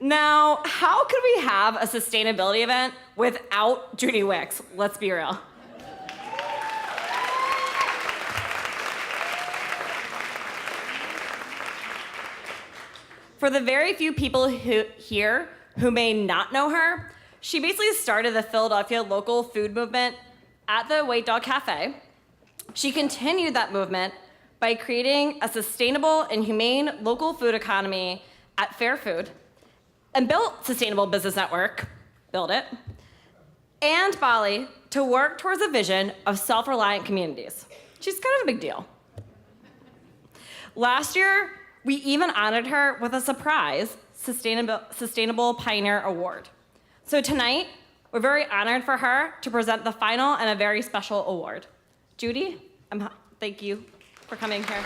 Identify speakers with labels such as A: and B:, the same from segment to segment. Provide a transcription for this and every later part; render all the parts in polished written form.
A: Now, how could we have a sustainability event without Judy Wicks? Let's be real. For the very few people here who may not know her, she basically started the Philadelphia local food movement at the White Dog Cafe. She continued that movement by creating a sustainable and humane local food economy at Fair Food, and built Sustainable Business Network, build it, and Bali to work towards a vision of self-reliant communities. She's kind of a big deal. Last year, we even honored her with a surprise Sustainable Pioneer Award. So tonight, we're very honored for her to present the final and a very special award. Judy, thank you for coming here.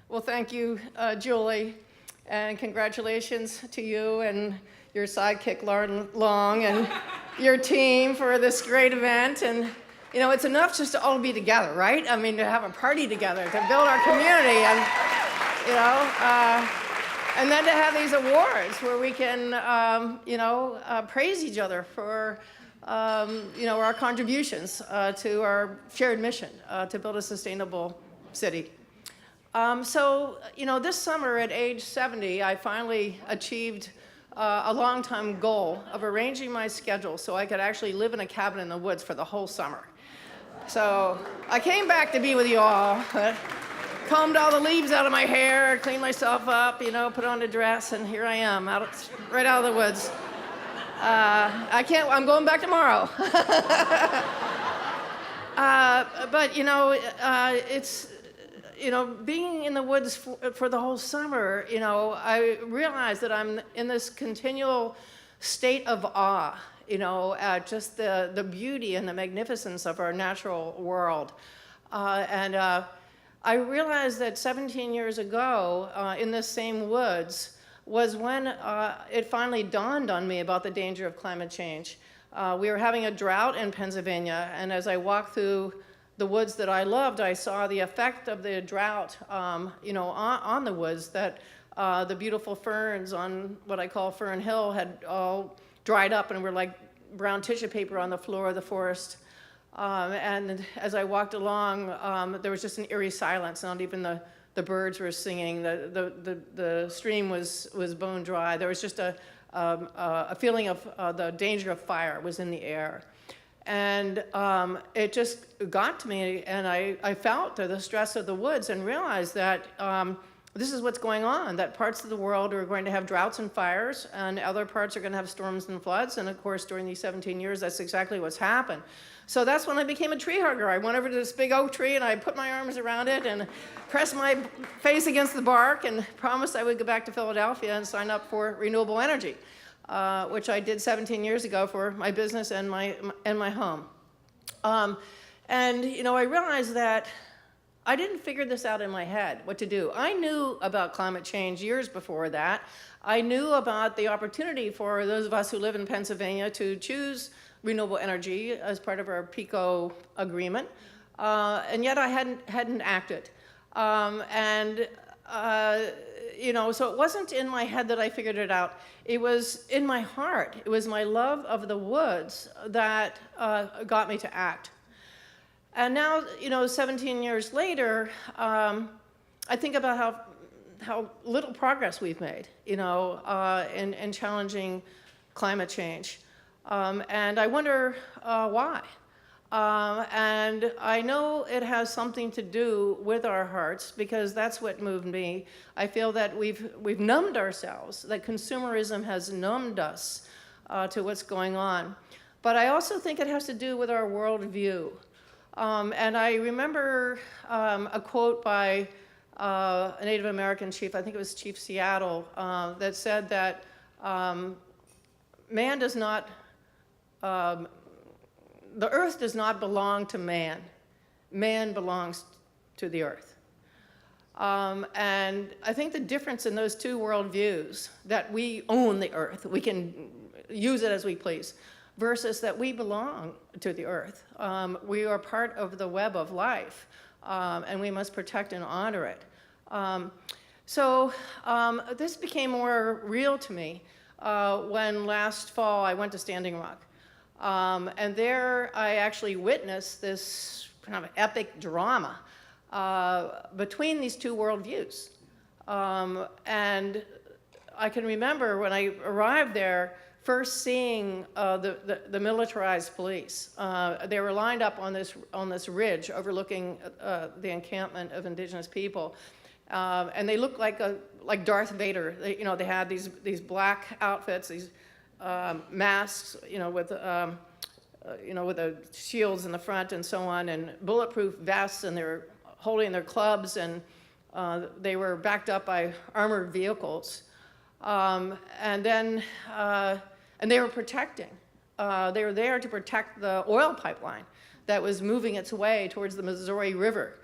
B: Well, thank you, Julie, and congratulations to you and your sidekick, Lauren Long, and your team for this great event. And, you know, it's enough just to all be together, right? I mean, to have a party together, to build our community, and, you know, and then to have these awards where we can, praise each other for, our contributions to our shared mission to build a sustainable city. This summer at age 70, I finally achieved a long-time goal of arranging my schedule so I could actually live in a cabin in the woods for the whole summer. So I came back to be with you all, combed all the leaves out of my hair, cleaned myself up, put on a dress, and here I am, right out of the woods. I'm going back tomorrow. It's, being in the woods for the whole summer, I realized that I'm in this continual state of awe, at just the beauty and the magnificence of our natural world. I realized that 17 years ago, in this same woods, was when it finally dawned on me about the danger of climate change. We were having a drought in Pennsylvania, and as I walked through the woods that I loved, I saw the effect of the drought, on the woods, that the beautiful ferns on what I call Fern Hill had all dried up and were like brown tissue paper on the floor of the forest. And as I walked along, there was just an eerie silence. Not even the birds were singing. The stream was bone dry. There was just a feeling of the danger of fire was in the air. And it just got to me, and I felt the stress of the woods and realized that this is what's going on, that parts of the world are going to have droughts and fires, and other parts are going to have storms and floods. And of course, during these 17 years, that's exactly what's happened. So that's when I became a tree hugger. I went over to this big oak tree, and I put my arms around it and pressed my face against the bark and promised I would go back to Philadelphia and sign up for renewable energy. Which I did 17 years ago for my business and my home. I realized that I didn't figure this out in my head, what to do. I knew about climate change years before that. I knew about the opportunity for those of us who live in Pennsylvania to choose renewable energy as part of our PICO agreement, and yet I hadn't acted. So it wasn't in my head that I figured it out. It was in my heart. It was my love of the woods that got me to act. And now, 17 years later, I think about how little progress we've made, in challenging climate change. And I wonder why. And I know it has something to do with our hearts, because that's what moved me. I feel that we've numbed ourselves, that consumerism has numbed us to what's going on. But I also think it has to do with our worldview. And I remember a quote by a Native American chief, I think it was Chief Seattle, that said that man does not, the earth does not belong to man. Man belongs to the earth. And I think the difference in those two worldviews, that we own the earth, we can use it as we please, versus that we belong to the earth. We are part of the web of life, and we must protect and honor it. So this became more real to me when last fall I went to Standing Rock. And there I actually witnessed this kind of epic drama between these two worldviews. And I can remember when I arrived there, first seeing the militarized police. They were lined up on this ridge overlooking the encampment of indigenous people. And they looked like Darth Vader. They had these black outfits, these masks, with the shields in the front and so on, and bulletproof vests, and they were holding their clubs, and they were backed up by armored vehicles. And they were protecting. They were there to protect the oil pipeline that was moving its way towards the Missouri River,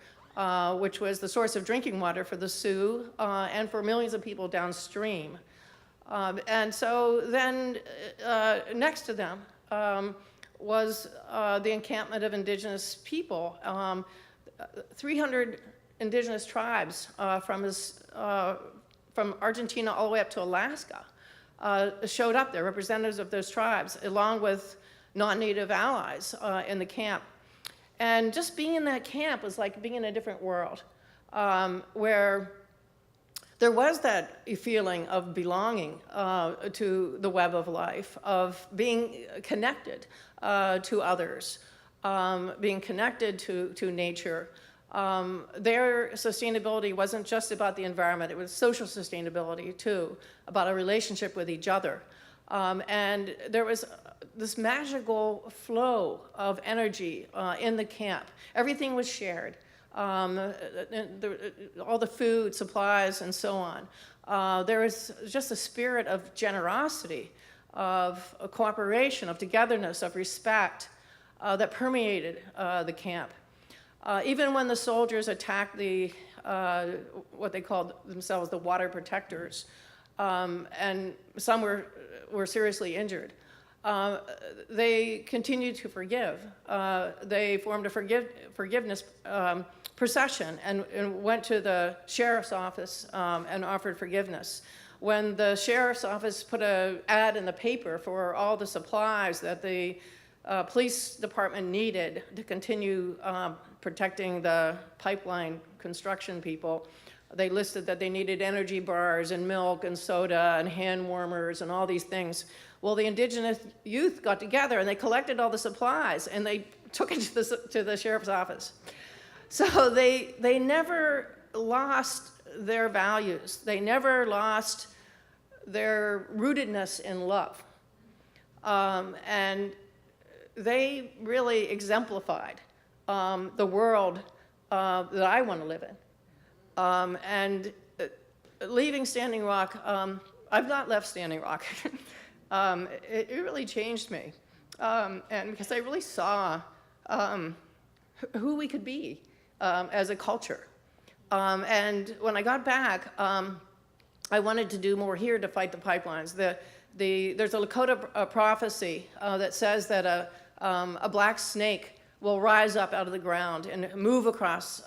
B: which was the source of drinking water for the Sioux and for millions of people downstream. And so then next to them was the encampment of indigenous people. 300 indigenous tribes from Argentina all the way up to Alaska showed up there, representatives of those tribes, along with non-native allies in the camp. And just being in that camp was like being in a different world, where there was that feeling of belonging to the web of life, of being connected to others, being connected to nature. Their sustainability wasn't just about the environment, it was social sustainability too, about a relationship with each other. And there was this magical flow of energy in the camp. Everything was shared. All the food, supplies, and so on. There was just a spirit of generosity, of cooperation, of togetherness, of respect that permeated the camp. Even when the soldiers attacked what they called themselves the water protectors, and some were seriously injured, they continued to forgive. They formed a forgiveness procession and went to the sheriff's office and offered forgiveness. When the sheriff's office put an ad in the paper for all the supplies that the police department needed to continue protecting the pipeline construction people, they listed that they needed energy bars and milk and soda and hand warmers and all these things. Well, the indigenous youth got together and they collected all the supplies and they took it to the sheriff's office. So they never lost their values. They never lost their rootedness in love. And they really exemplified the world that I want to live in. And leaving Standing Rock, I've not left Standing Rock. It really changed me. And because I really saw who we could be as a culture. And when I got back, I wanted to do more here to fight the pipelines. There's a Lakota prophecy that says that a black snake will rise up out of the ground and move across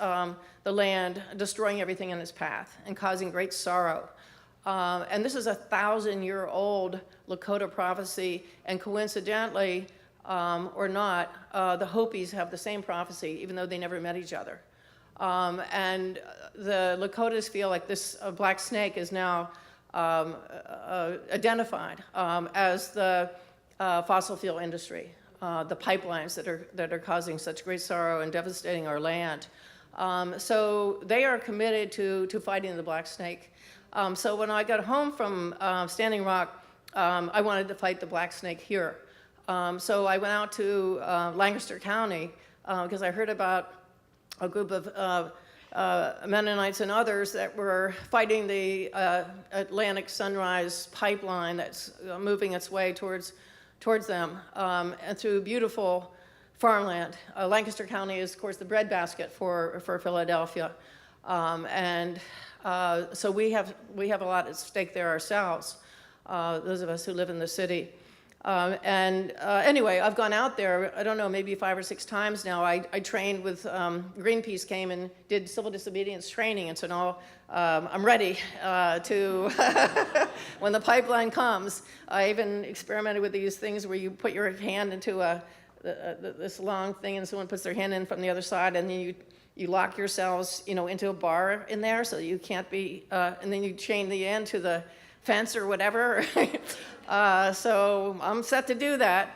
B: the land, destroying everything in its path and causing great sorrow. And this is a 1,000-year-old Lakota prophecy, and coincidentally, or not, the Hopis have the same prophecy, even though they never met each other. And the Lakotas feel like this black snake is now identified as the fossil fuel industry, the pipelines that are causing such great sorrow and devastating our land. So they are committed to fighting the black snake. So when I got home from Standing Rock, I wanted to fight the black snake here. So I went out to Lancaster County because I heard about a group of Mennonites and others that were fighting the Atlantic Sunrise pipeline that's moving its way towards them and through beautiful farmland. Lancaster County is, of course, the breadbasket for Philadelphia. So we have a lot at stake there ourselves, those of us who live in the city. Anyway, I've gone out there, I don't know, maybe 5 or 6 times now. I trained with, Greenpeace came and did civil disobedience training, and so now I'm ready to, when the pipeline comes. I even experimented with these things where you put your hand into this long thing and someone puts their hand in from the other side, and then you lock yourselves, into a bar in there so you can't be, and then you chain the end to the fence or whatever. So I'm set to do that.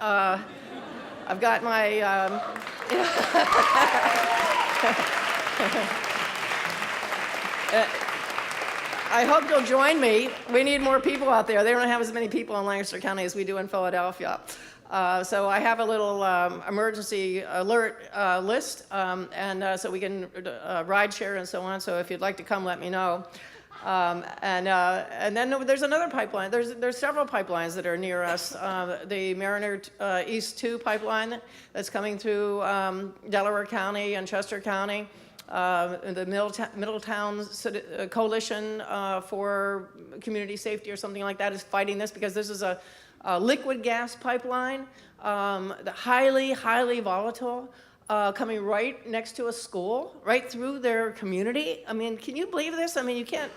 B: I've got my, I hope you'll join me. We need more people out there. They don't have as many people in Lancaster County as we do in Philadelphia. So I have a little emergency alert list, so we can ride share and so on. So if you'd like to come, let me know. And then there's another pipeline. There's several pipelines that are near us. The Mariner East 2 pipeline that's coming through Delaware County and Chester County. The Middletown Coalition for Community Safety or something like that is fighting this because this is a liquid gas pipeline, highly, highly volatile. Coming right next to a school, right through their community. I mean, can you believe this? I mean, you can't.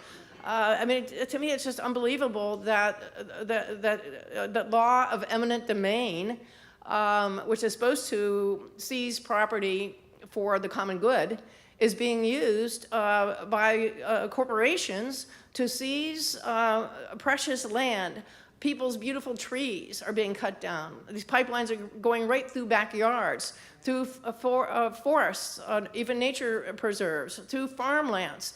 B: To me, it's just unbelievable that the law of eminent domain, which is supposed to seize property for the common good, is being used by corporations to seize precious land. People's beautiful trees are being cut down. These pipelines are going right through backyards, through forests, even nature preserves, through farmlands,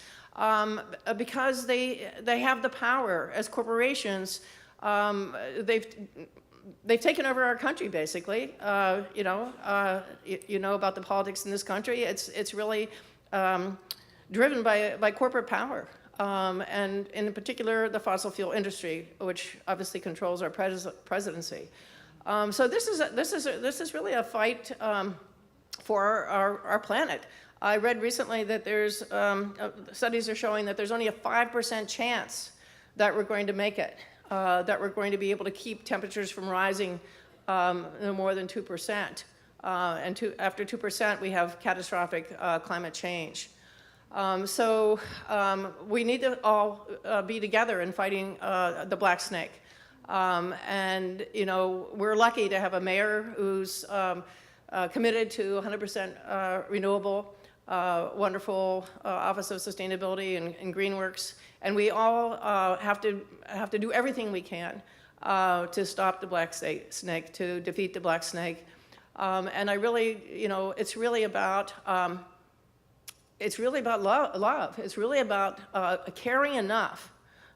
B: because they have the power as corporations. They've taken over our country, basically. You know about the politics in this country. It's really driven by corporate power. And in particular, the fossil fuel industry, which obviously controls our presidency. So this is really a fight for our planet. I read recently that there's studies are showing that there's only a 5% chance that we're going to make it, that we're going to be able to keep temperatures from rising no more than 2%. After 2%, we have catastrophic climate change. We need to all be together in fighting the black snake. We're lucky to have a mayor who's committed to 100% renewable, wonderful Office of Sustainability and Greenworks, and we all have to do everything we can to stop the black snake, to defeat the black snake. And I really, it's really about love. It's really about caring enough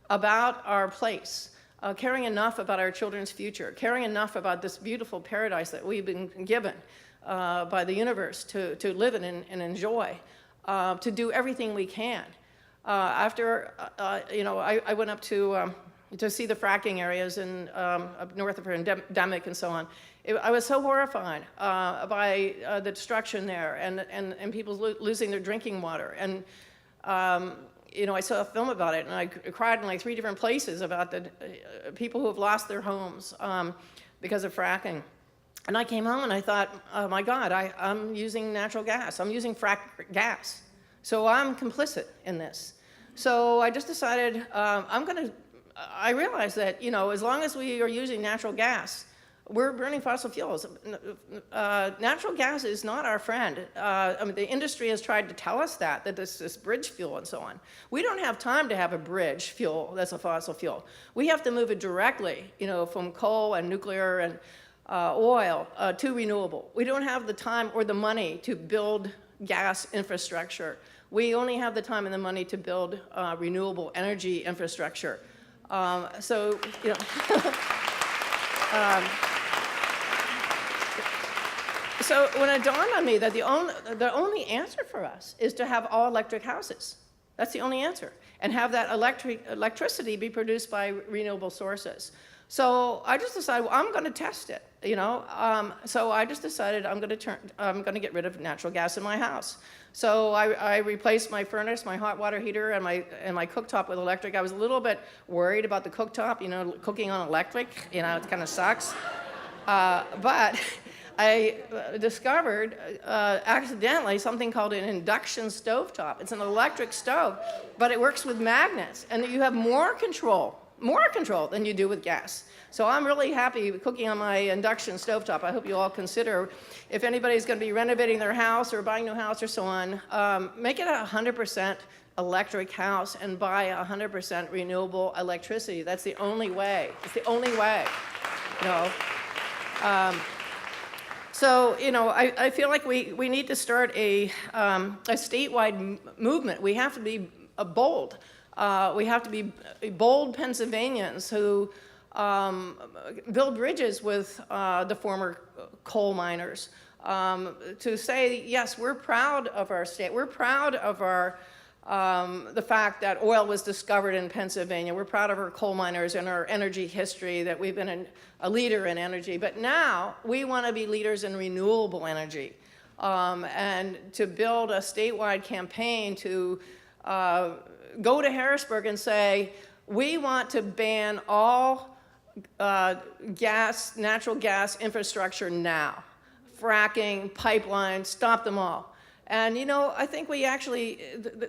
B: about our place, caring enough about our children's future, caring enough about this beautiful paradise that we've been given by the universe to live in and enjoy, to do everything we can. I went up to see the fracking areas up north of here in Demick and so on. I was so horrified by the destruction there and people losing their drinking water. And, I saw a film about it, and I cried in like 3 different places about the people who have lost their homes because of fracking. And I came home and I thought, oh my God, I'm using natural gas. I'm using frack gas. So I'm complicit in this. So I just decided I realized that, as long as we are using natural gas, we're burning fossil fuels. Natural gas is not our friend. The industry has tried to tell us that this bridge fuel and so on. We don't have time to have a bridge fuel that's a fossil fuel. We have to move it directly, from coal and nuclear and oil to renewable. We don't have the time or the money to build gas infrastructure. We only have the time and the money to build renewable energy infrastructure. So when it dawned on me that the only answer for us is to have all electric houses. That's the only answer. And have that electricity be produced by renewable sources. So I just decided, I'm going to test it, So I just decided I'm going to get rid of natural gas in my house. So I replaced my furnace, my hot water heater, and my cooktop with electric. I was a little bit worried about the cooktop, cooking on electric, it kind of sucks. But I discovered accidentally something called an induction stovetop. It's an electric stove, but it works with magnets, and you have more control than you do with gas. So I'm really happy cooking on my induction stovetop. I hope you all consider, if anybody's going to be renovating their house or buying a new house or so on, make it a 100% electric house and buy 100% renewable electricity. That's the only way. It's the only way. You know. So, you know, I feel like we need to start a statewide movement. We have to be bold. We have to be bold Pennsylvanians who build bridges with the former coal miners to say, yes, we're proud of our state. We're proud of our the fact that oil was discovered in Pennsylvania. We're proud of our coal miners and our energy history, that we've been a leader in energy. But now we want to be leaders in renewable energy, and to build a statewide campaign to go to Harrisburg and say, we want to ban all natural gas infrastructure now. Fracking, pipelines, stop them all. And you know, I think we actually,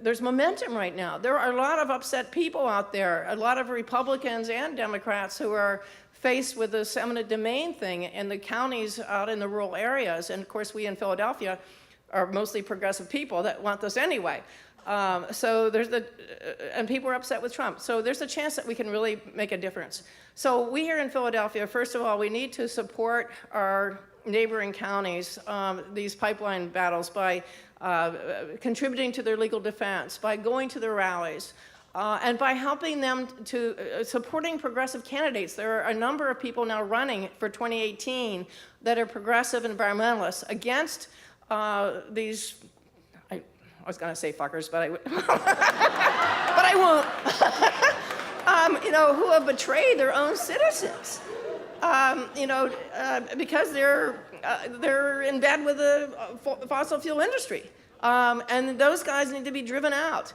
B: there's momentum right now. There are a lot of upset people out there, a lot of Republicans and Democrats who are faced with this eminent domain thing in the counties out in the rural areas. And of course, we in Philadelphia are mostly progressive people that want this anyway. So there's and people are upset with Trump. So there's a chance that we can really make a difference. So we here in Philadelphia, first of all, we need to support our neighboring counties, these pipeline battles, by contributing to their legal defense, by going to their rallies, and by helping them to supporting progressive candidates. There are a number of people now running for 2018 that are progressive environmentalists against these, I was going to say fuckers, but I won't. You know, who have betrayed their own citizens. You know, because they're in bed with the fossil fuel industry. And those guys need to be driven out.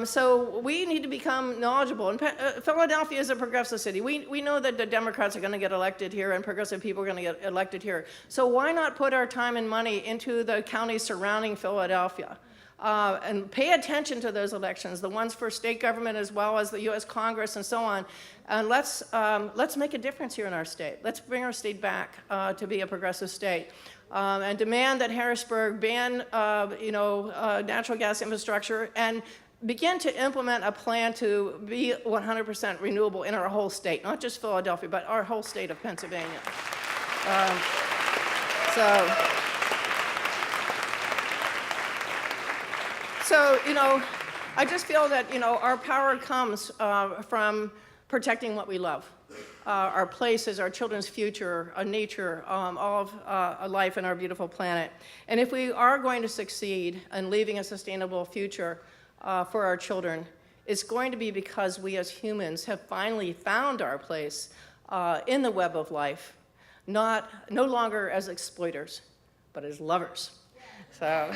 B: So we need to become knowledgeable. And Philadelphia is a progressive city. We know that the Democrats are going to get elected here and progressive people are going to get elected here. So why not put our time and money into the counties surrounding Philadelphia? And pay attention to those elections, the ones for state government as well as the U.S. Congress and so on. And let's make a difference here in our state. Let's bring our state back to be a progressive state, and demand that Harrisburg ban, natural gas infrastructure and begin to implement a plan to be 100% renewable in our whole state, not just Philadelphia, but our whole state of Pennsylvania. So, you know, I just feel that, you know, our power comes from protecting what we love. Our places, our children's future, our nature, all of life in our beautiful planet. And if we are going to succeed in leaving a sustainable future for our children, it's going to be because we as humans have finally found our place in the web of life, no longer as exploiters, but as lovers. So.